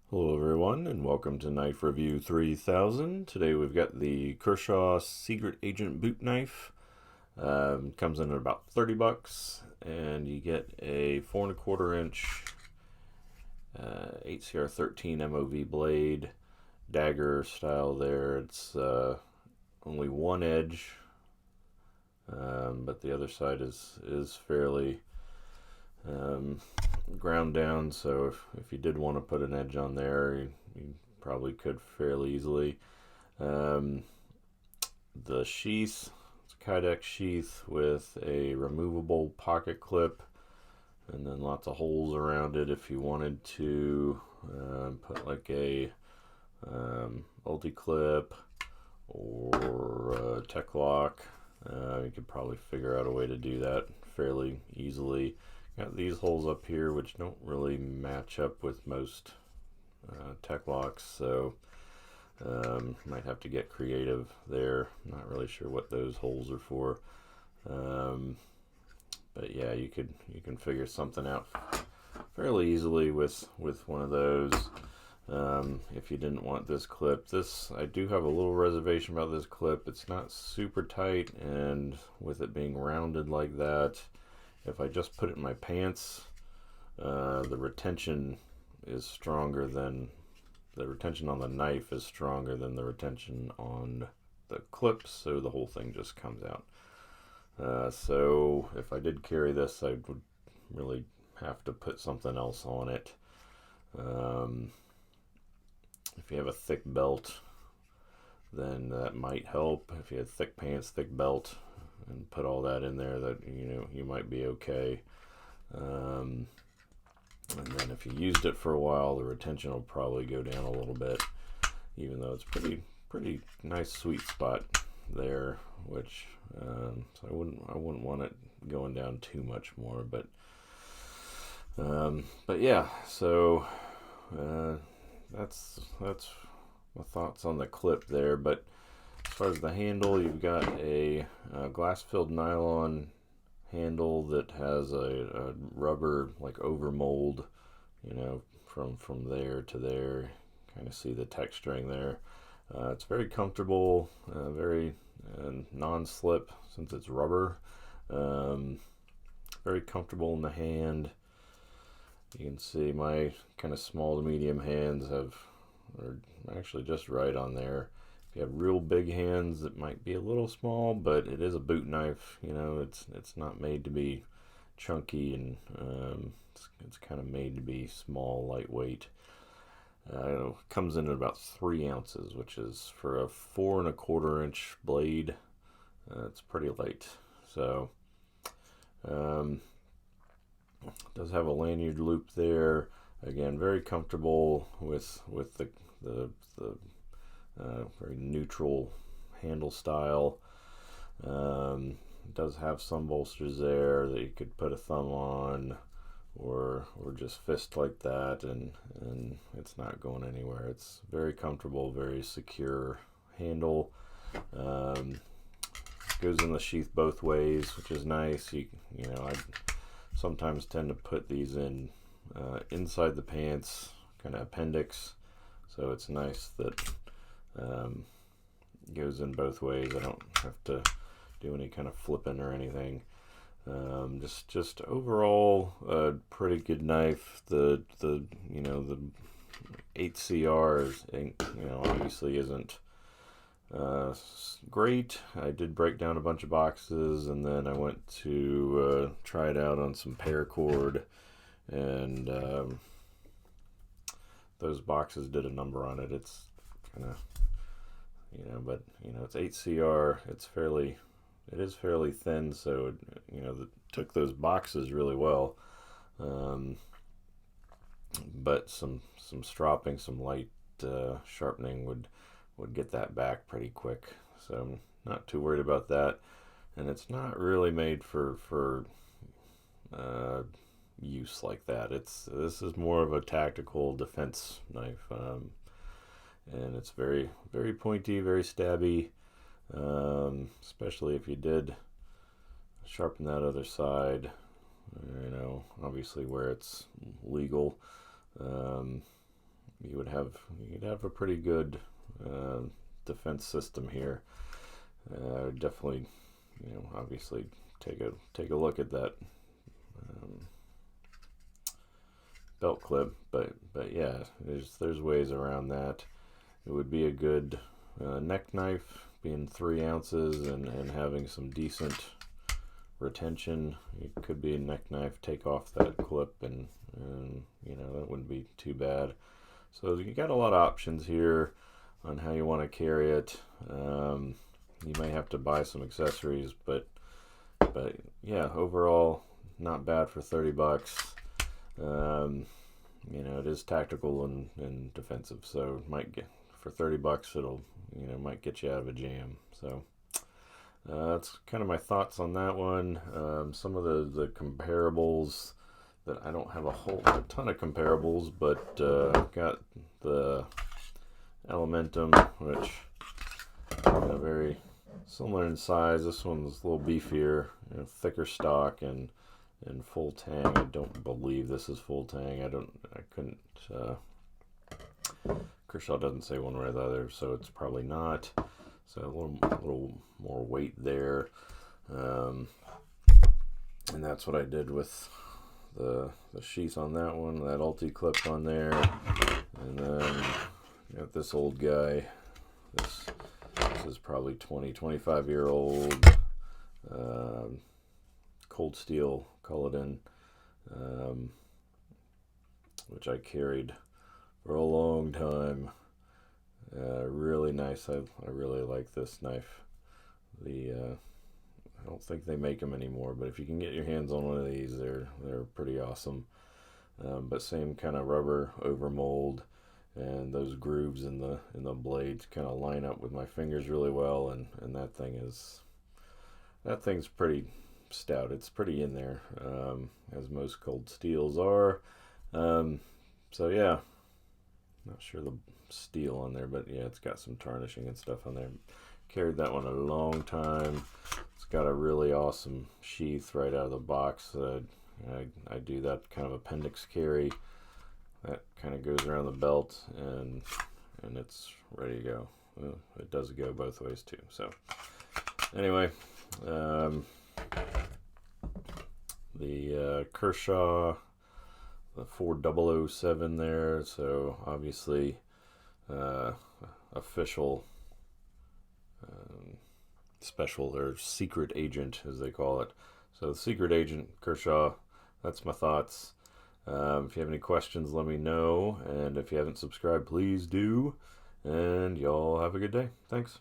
Hello everyone and welcome to Knife Review 3000. Today we've got the Kershaw Secret Agent boot knife. Comes in at about 30 bucks and you get a 4¼ inch 8CR13 MOV blade, dagger style there. It's only one edge, but the other side is fairly ground down, so if you did want to put an edge on there, you probably could fairly easily. The sheath, it's a Kydex sheath with a removable pocket clip, and then lots of holes around it if you wanted to put like a ulti clip or a tech lock. You could probably figure out a way to do that fairly easily. Got these holes up here which don't really match up with most tech locks, so might have to get creative there. Not really sure what those holes are for, but yeah, you can figure something out fairly easily with one of those. If you didn't want this clip, I do have a little reservation about this clip. It's not super tight, and with it being rounded like that, if I just put it in my pants, the retention on the knife is stronger than the retention on the clips, so the whole thing just comes out. So if I did carry this, I would really have to put something else on it. If you have a thick belt, then that might help. If you have thick pants, thick belt, and put all that in there, that you might be okay. And then if you used it for a while, the retention will probably go down a little bit, even though it's pretty nice sweet spot there, which so I wouldn't want it going down too much more, but yeah, so that's my thoughts on the clip there. But as far as the handle, you've got a glass-filled nylon handle that has a rubber like over mold, from there to there. Kind of see the texturing there. It's very comfortable, very non-slip since it's rubber. Very comfortable in the hand. You can see my kind of small to medium hands are actually just right on there. If you have real big hands, it might be a little small, but it is a boot knife. It's not made to be chunky, and it's kind of made to be small, lightweight. It comes in at about 3 ounces, which is for a 4¼ inch blade. It's pretty light. So it does have a lanyard loop there. Again, very comfortable with the very neutral handle style. It does have some bolsters there that you could put a thumb on, or just fist like that, and it's not going anywhere. It's very comfortable, very secure handle. Goes in the sheath both ways, which is nice. I sometimes tend to put these in inside the pants, kind of appendix, so it's nice that goes in both ways. I don't have to do any kind of flipping or anything. Just overall a pretty good knife. The 8CR obviously isn't great. I did break down a bunch of boxes, and then I went to try it out on some paracord, and those boxes did a number on it. It's kind of but it's 8CR. It is fairly thin, so it took those boxes really well. But some stropping, some light sharpening would get that back pretty quick. So I'm not too worried about that. And it's not really made for use like that. This is more of a tactical defense knife, and it's very, very pointy, very stabby. Especially if you did sharpen that other side, obviously where it's legal. you'd have a pretty good defense system here. Definitely, obviously take a look at that belt clip, but yeah, there's ways around that. It would be a good neck knife, being 3 ounces and having some decent retention. It could be a neck knife, take off that clip, and that wouldn't be too bad. So you got a lot of options here on how you want to carry it. You may have to buy some accessories, but yeah, overall not bad for $30. It is tactical and defensive, so might get for $30 it'll might get you out of a jam. So that's kind of my thoughts on that one. Some of the comparables that I don't have a ton of comparables, but I've got the Elementum, which very similar in size. This one's a little beefier, thicker stock and full tang. I don't believe this is full tang. I couldn't. Kershaw doesn't say one way or the other, so it's probably not. So a little more weight there, and that's what I did with the sheath on that one. That ulti clip on there, and then got this old guy. This is probably 25-year-old cold steel Culloden, which I carried for a long time. Really nice. I really like this knife. I don't think they make them anymore, but if you can get your hands on one of these, they're pretty awesome. But same kind of rubber over mold, and those grooves in the blades kind of line up with my fingers really well, and that thing's pretty stout. It's pretty in there, as most cold steels are. So yeah, not sure the steel on there, but yeah, it's got some tarnishing and stuff on there. Carried that one a long time. It's got a really awesome sheath right out of the box. I do that kind of appendix carry. That kind of goes around the belt, and it's ready to go. It does go both ways too. So anyway, the Kershaw, the 4007 there. So obviously official special or secret agent, as they call it. So the secret agent Kershaw. That's my thoughts. If you have any questions, let me know, and if you haven't subscribed, please do. And y'all have a good day. Thanks.